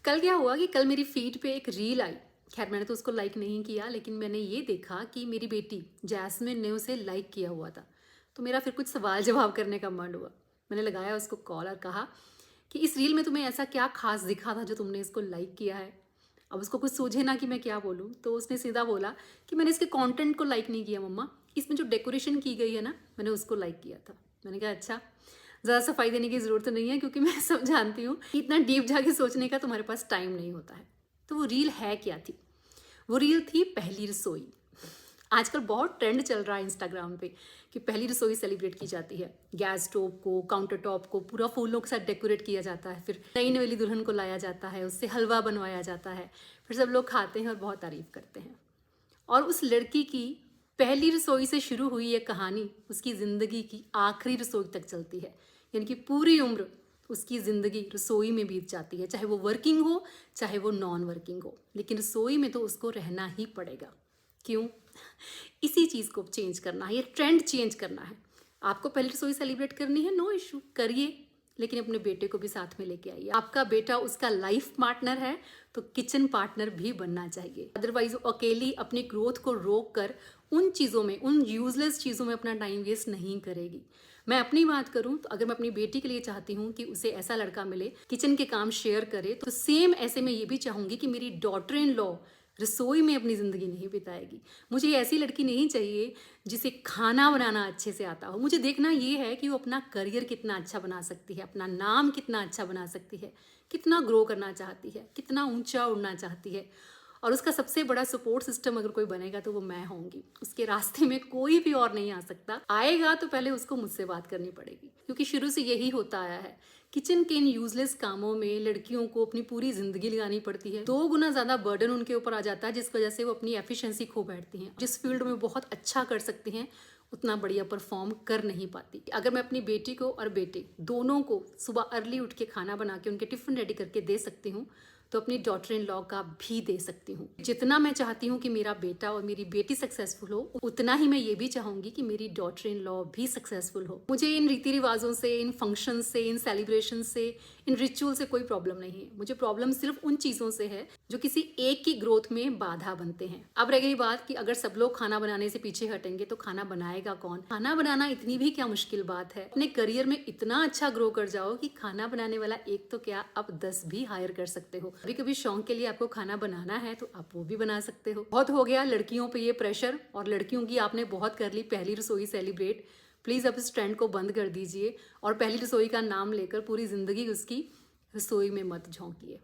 कल क्या हुआ कि कल मेरी फीड पे एक रील आई। खैर मैंने तो उसको लाइक नहीं किया, लेकिन मैंने ये देखा कि मेरी बेटी जैस्मिन ने उसे लाइक किया हुआ था। तो मेरा फिर कुछ सवाल जवाब करने का मन हुआ। मैंने लगाया उसको कॉल और कहा कि इस रील में तुम्हें ऐसा क्या खास दिखा था जो तुमने इसको लाइक किया है। अब उसको कुछ सूझे ना कि मैं क्या बोलूँ, तो उसने सीधा बोला कि मैंने इसके कंटेंट को लाइक नहीं किया मम्मा, इसमें जो डेकोरेशन की गई है ना, मैंने उसको लाइक किया था। मैंने कहा अच्छा, ज़्यादा सफाई देने की ज़रूरत नहीं है, क्योंकि मैं सब जानती हूँ कि इतना डीप जाके सोचने का तुम्हारे पास टाइम नहीं होता है। तो वो रील है क्या थी? वो रील थी पहली रसोई। आजकल बहुत ट्रेंड चल रहा है इंस्टाग्राम पे कि पहली रसोई सेलिब्रेट की जाती है। गैस स्टोव को, काउंटर टॉप को पूरा फूलों के साथ डेकोरेट किया जाता है, फिर नई नवेली दुल्हन को लाया जाता है, उससे हलवा बनवाया जाता है, फिर सब लोग खाते हैं और बहुत तारीफ करते हैं। और उस लड़की की पहली रसोई से शुरू हुई ये कहानी उसकी ज़िंदगी की आखिरी रसोई तक चलती है। यानी कि पूरी उम्र उसकी ज़िंदगी रसोई में बीत जाती है, चाहे वो वर्किंग हो चाहे वो नॉन वर्किंग हो, लेकिन रसोई में तो उसको रहना ही पड़ेगा। क्यों? इसी चीज़ को चेंज करना है, ये ट्रेंड चेंज करना है। आपको पहली रसोई सेलिब्रेट करनी है, नो इशू, करिए, लेकिन अपने बेटे को भी साथ में लेके आइए। आपका बेटा उसका लाइफ पार्टनर है तो किचन पार्टनर भी बनना चाहिए। अदरवाइज वो अकेली अपनी ग्रोथ को रोक कर उन चीज़ों में, उन यूजलेस चीज़ों में अपना टाइम वेस्ट नहीं करेगी। मैं अपनी बात करूं तो अगर मैं अपनी बेटी के लिए चाहती हूं कि उसे ऐसा लड़का मिले किचन के काम शेयर करे, तो सेम ऐसे मैं ये भी चाहूंगी कि मेरी डॉटर इन लॉ रसोई में अपनी ज़िंदगी नहीं बिताएगी। मुझे ऐसी लड़की नहीं चाहिए जिसे खाना बनाना अच्छे से आता हो। मुझे देखना ये है कि वो अपना करियर कितना अच्छा बना सकती है, अपना नाम कितना अच्छा बना सकती है, कितना ग्रो करना चाहती है, कितना ऊंचा उड़ना चाहती है। और उसका सबसे बड़ा सपोर्ट सिस्टम अगर कोई बनेगा तो वो मैं होंगी। उसके रास्ते में कोई भी और नहीं आ सकता। आएगा तो पहले उसको मुझसे बात करनी पड़ेगी, क्योंकि शुरू से यही होता आया है। किचन के इन यूजलेस कामों में लड़कियों को अपनी पूरी जिंदगी लगानी पड़ती है। 2 गुना ज्यादा बर्डन उनके ऊपर आ जाता है, जिस वजह से वो अपनी एफिशिएंसी खो बैठती हैं। जिस फील्ड में बहुत अच्छा कर सकती हैं उतना बढ़िया परफॉर्म कर नहीं पाती। अगर मैं अपनी बेटी को और बेटे दोनों को सुबह अर्ली उठ के खाना बना के उनके टिफिन रेडी करके दे सकती हूँ, तो अपनी डॉटर इन लॉ का भी दे सकती हूँ। जितना मैं चाहती हूँ कि मेरा बेटा और मेरी बेटी सक्सेसफुल हो, उतना ही मैं ये भी चाहूंगी कि मेरी डॉटर इन लॉ भी सक्सेसफुल हो। मुझे इन रीति रिवाजों से, इन फंक्शन से, इन सेलिब्रेशन से, इन रिचुअल से कोई प्रॉब्लम नहीं है। मुझे प्रॉब्लम सिर्फ उन चीज़ों से है जो किसी एक की ग्रोथ में बाधा बनते हैं। अब रह गई बात कि अगर सब लोग खाना बनाने से पीछे हटेंगे तो खाना बनाएगा कौन? खाना बनाना इतनी भी क्या मुश्किल बात है। अपने करियर में इतना अच्छा ग्रो कर जाओ कि खाना बनाने वाला एक तो क्या, अब 10 भी हायर कर सकते हो। कभी कभी शौक के लिए आपको खाना बनाना है तो आप वो भी बना सकते हो। बहुत हो गया लड़कियों पे ये प्रेशर, और लड़कियों की आपने बहुत कर ली पहली रसोई सेलिब्रेट। प्लीज़ अब इस ट्रेंड को बंद कर दीजिए और पहली रसोई का नाम लेकर पूरी ज़िंदगी उसकी रसोई में मत झोंकिए।